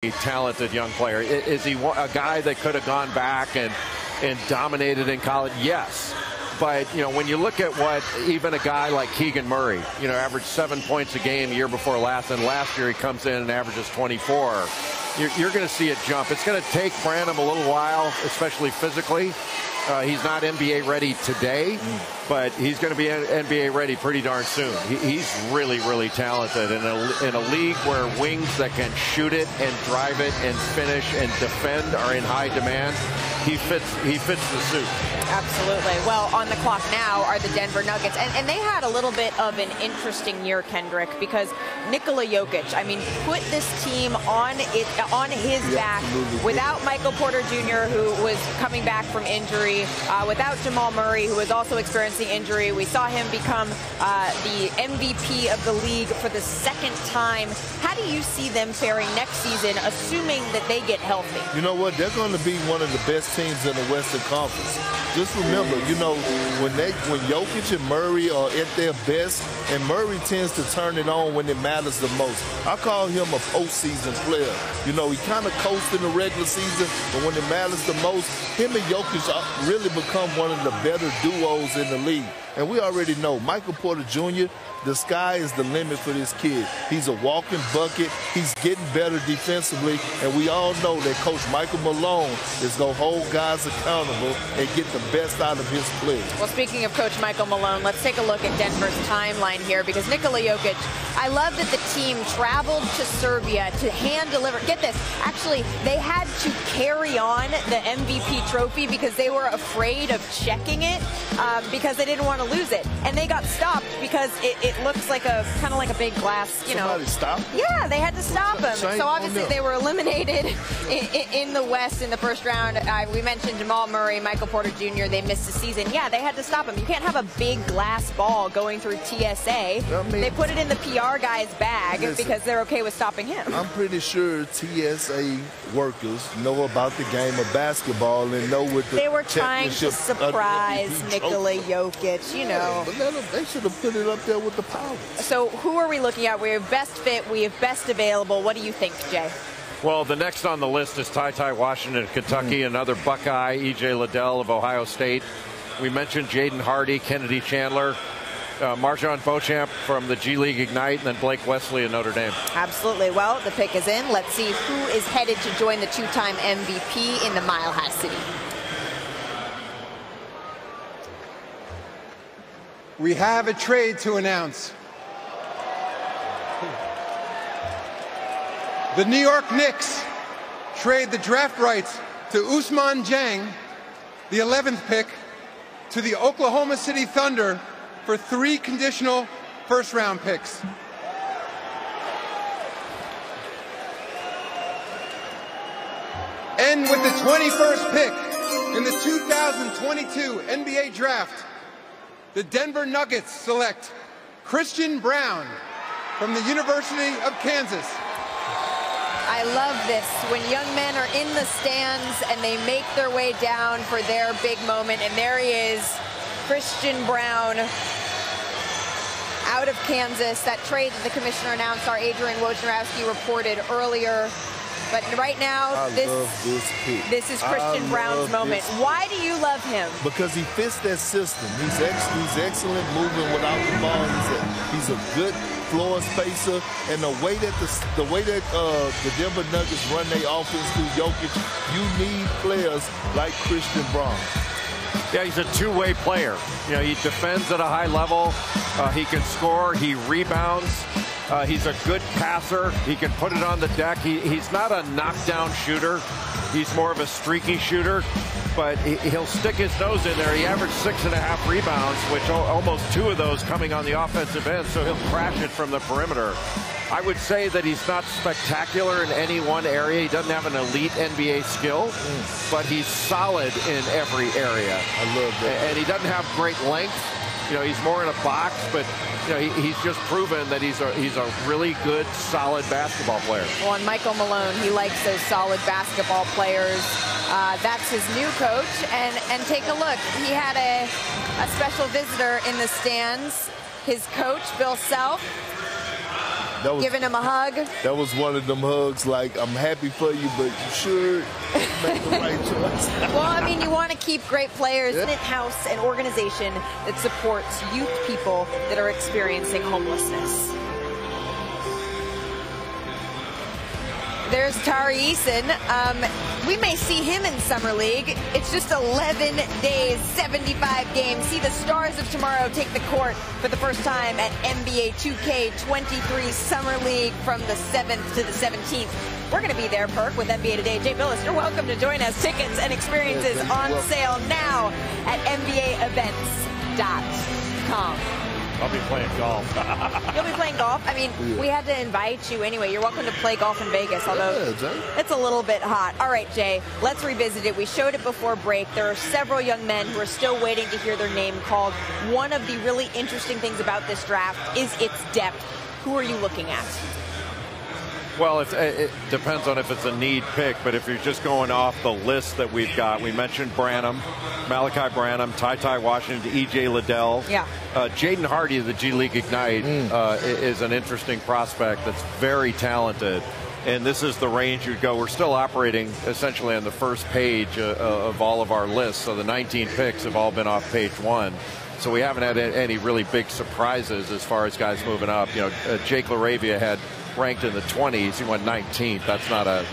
A talented young player. Is he a guy that could have gone back and dominated in college? Yes. But, you know, when you look at what even a guy like Keegan Murray, you know, averaged 7 points a game year before last, and last year he comes in and averages 24. You're going to see a jump. It's going to take Branham a little while, especially physically. He's not NBA ready today, but he's going to be NBA ready pretty darn soon. He's really, really talented in a league where wings that can shoot it and drive it and finish and defend are in high demand. He fits the suit. Absolutely. Well, on the clock now are the Denver Nuggets, and they had a little bit of an interesting year, Kendrick, because Nikola Jokic, I mean, put this team on his back without Michael Porter Jr., who was coming back from injury, without Jamal Murray, who was also experiencing injury. We saw him become the MVP of the league for the second time. How do you see them faring next season, assuming that they get healthy? You know what? They're going to be one of the best teams in the Western Conference. Just remember, you know, when Jokic and Murray are at their best, and Murray tends to turn it on when it matters the most. I call him a postseason player. You know, he kind of coasts in the regular season, but when it matters the most, him and Jokic really become one of the better duos in the league. And we already know Michael Porter Jr., the sky is the limit for this kid. He's a walking bucket. He's getting better defensively. And we all know that Coach Michael Malone is going to hold guys accountable and get the best out of his play. Well, speaking of Coach Michael Malone, let's take a look at Denver's timeline here, because Nikola Jokic, I love that the team traveled to Serbia to hand deliver. Get this. Actually, they had to carry on the MVP trophy because they were afraid of checking it because they didn't want to lose it. And they got stopped because it looks like kind of like a big glass, you know. Somebody stopped? Yeah, they had to stop them. So obviously they were eliminated in the West in the first round. We mentioned Jamal Murray, Michael Porter Jr., they missed the season. Yeah, they had to stop him. You can't have a big glass ball going through TSA. They put it in the PR guy's bag because they're okay with stopping him. I'm pretty sure TSA workers know about the game of basketball and know what they were trying to surprise Nikola Jokic, you know. But they should have put it up there with the power. So who are we looking at? We have best fit, we have best available. What do you think, Jay? Well, the next on the list is Ty Washington of Kentucky, another Buckeye, E.J. Liddell of Ohio State. We mentioned Jaden Hardy, Kennedy Chandler, Marjon Beauchamp from the G League Ignite, and then Blake Wesley of Notre Dame. Absolutely. Well, the pick is in. Let's see who is headed to join the two-time MVP in the Mile High City. We have a trade to announce. The New York Knicks trade the draft rights to Ousmane Dieng, the 11th pick, to the Oklahoma City Thunder for 3 conditional first-round picks. And with the 21st pick in the 2022 NBA Draft, the Denver Nuggets select Christian Braun from the University of Kansas. I love this, when young men are in the stands and they make their way down for their big moment. And there he is, Christian Braun, out of Kansas. That trade that the commissioner announced, our Adrian Wojnarowski reported earlier. But right now, this is Christian Braun's moment. Why do you love him? Because he fits that system. He's excellent moving without the ball. He's a good floor spacer, and the way that the Denver Nuggets run their offense through Jokic, you need players like Christian Braun. Yeah, he's a two-way player. You know, he defends at a high level. He can score. He rebounds. He's a good passer. He can put it on the deck. He's not a knockdown shooter. He's more of a streaky shooter, but he'll stick his nose in there. He averaged 6.5 rebounds, which almost 2 of those coming on the offensive end, so he'll crash it from the perimeter. I would say that he's not spectacular in any one area. He doesn't have an elite NBA skill, but he's solid in every area. I love that. And he doesn't have great length. You know, he's more in a box, but you know, he's just proven that he's a really good, solid basketball player. Well, and Michael Malone, he likes those solid basketball players. That's his new coach. And take a look. He had a special visitor in the stands. His coach, Bill Self. Giving him a hug. That was one of them hugs like, I'm happy for you, but you should make the right choice. Well, I mean, you want to keep great players in-house, an organization that supports youth people that are experiencing homelessness. There's Tari Eason. We may see him in Summer League. It's just 11 days, 75 games. See the stars of tomorrow take the court for the first time at NBA 2K23 Summer League from the 7th to the 17th. We're going to be there, Perk, with NBA Today. Jay Billis, you're welcome to join us. Tickets and experiences on sale now at NBAevents.com. I'll be playing golf. You'll be playing golf? I mean, we had to invite you anyway. You're welcome to play golf in Vegas, although it's a little bit hot. All right, Jay, let's revisit it. We showed it before break. There are several young men who are still waiting to hear their name called. One of the really interesting things about this draft is its depth. Who are you looking at? Well, it depends on if it's a need pick, but if you're just going off the list that we've got, we mentioned Branham, Malachi Branham, Ty Washington, E.J. Liddell. Yeah. Jaden Hardy of the G League Ignite is an interesting prospect that's very talented. And this is the range you'd go. We're still operating essentially on the first page of all of our lists. So the 19 picks have all been off page 1. So we haven't had any really big surprises as far as guys moving up. You know, Jake LaRavia had ranked in the 20s. He went 19th. That's not a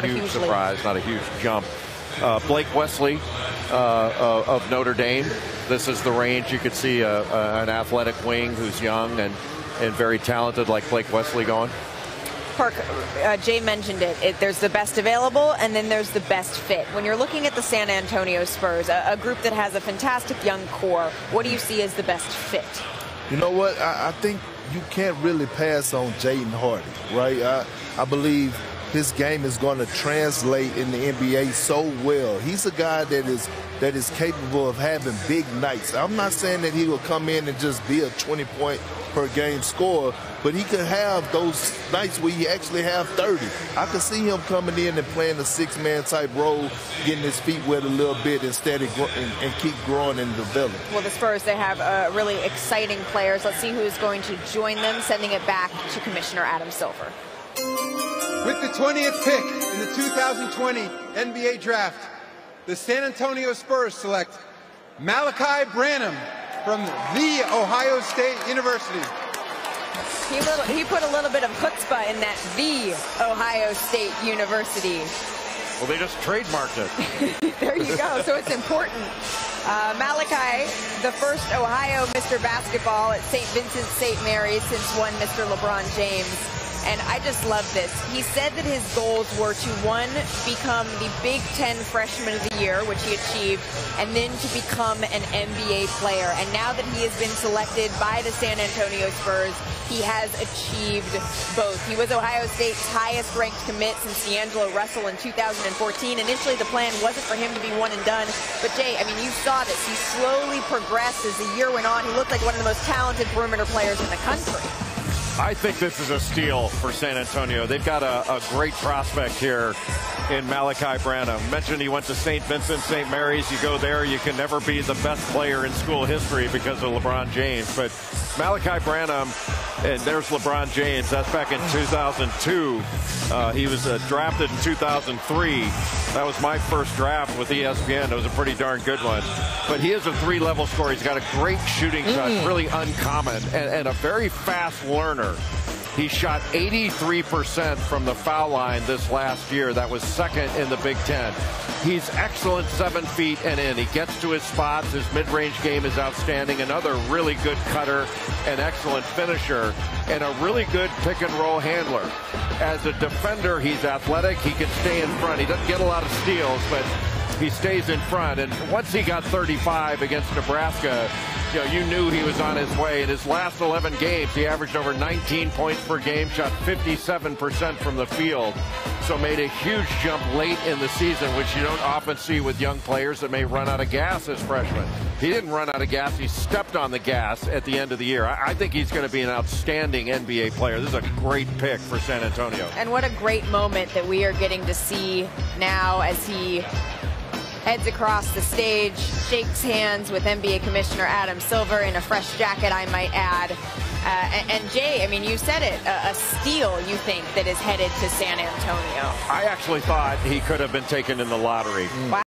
huge surprise, not a huge jump. Blake Wesley of Notre Dame. This is the range you could see an athletic wing who's young and very talented like Blake Wesley going. Park, Jay mentioned it. There's the best available, and then there's the best fit. When you're looking at the San Antonio Spurs, a group that has a fantastic young core, what do you see as the best fit? You know what? I think you can't really pass on Jaden Hardy, right? I believe his game is going to translate in the NBA so well. He's a guy that is capable of having big nights. I'm not saying that he will come in and just be a 20-point per game scorer, but he could have those nights where he actually have 30. I could see him coming in and playing a six-man type role, getting his feet wet a little bit instead of and keep growing and developing. Well, the Spurs, they have really exciting players. Let's see who is going to join them, sending it back to Commissioner Adam Silver. With the 20th pick in the 2020 NBA Draft, the San Antonio Spurs select Malachi Branham from The Ohio State University. He put a little bit of chutzpah in that The Ohio State University. Well, they just trademarked it. There you go. So it's important. Malachi, the first Ohio Mr. Basketball at St. Vincent St. Mary's since one Mr. LeBron James. And I just love this. He said that his goals were to, one, become the Big Ten Freshman of the Year, which he achieved, and then to become an NBA player. And now that he has been selected by the San Antonio Spurs, he has achieved both. He was Ohio State's highest-ranked commit since D'Angelo Russell in 2014. Initially, the plan wasn't for him to be one and done. But, Jay, I mean, you saw this. He slowly progressed as the year went on. He looked like one of the most talented perimeter players in the country. I think this is a steal for San Antonio. They've got a great prospect here in Malachi Branham. Mentioned he went to St. Vincent St. Mary's. You go there, you can never be the best player in school history because of LeBron James. But Malachi Branham, and there's LeBron James. That's back in 2002. He was drafted in 2003. That was my first draft with ESPN. It was a pretty darn good one. But he is a three-level scorer. He's got a great shooting touch, really uncommon, and a very fast learner. He shot 83% from the foul line this last year. That was second in the Big Ten. He's excellent 7 feet and in. He gets to his spots. His mid-range game is outstanding. Another really good cutter, an excellent finisher, and a really good pick-and-roll handler. As a defender, he's athletic. He can stay in front. He doesn't get a lot of steals, but he stays in front. And once he got 35 against Nebraska, you knew he was on his way. In his last 11 games, he averaged over 19 points per game, shot 57% from the field. So made a huge jump late in the season, which you don't often see with young players that may run out of gas as freshmen. He didn't run out of gas. He stepped on the gas at the end of the year. I think he's going to be an outstanding NBA player. This is a great pick for San Antonio. And what a great moment that we are getting to see now as he heads across the stage, shakes hands with NBA Commissioner Adam Silver in a fresh jacket, I might add. And Jay, I mean, you said it, a steal, you think, that is headed to San Antonio. I actually thought he could have been taken in the lottery. Wow.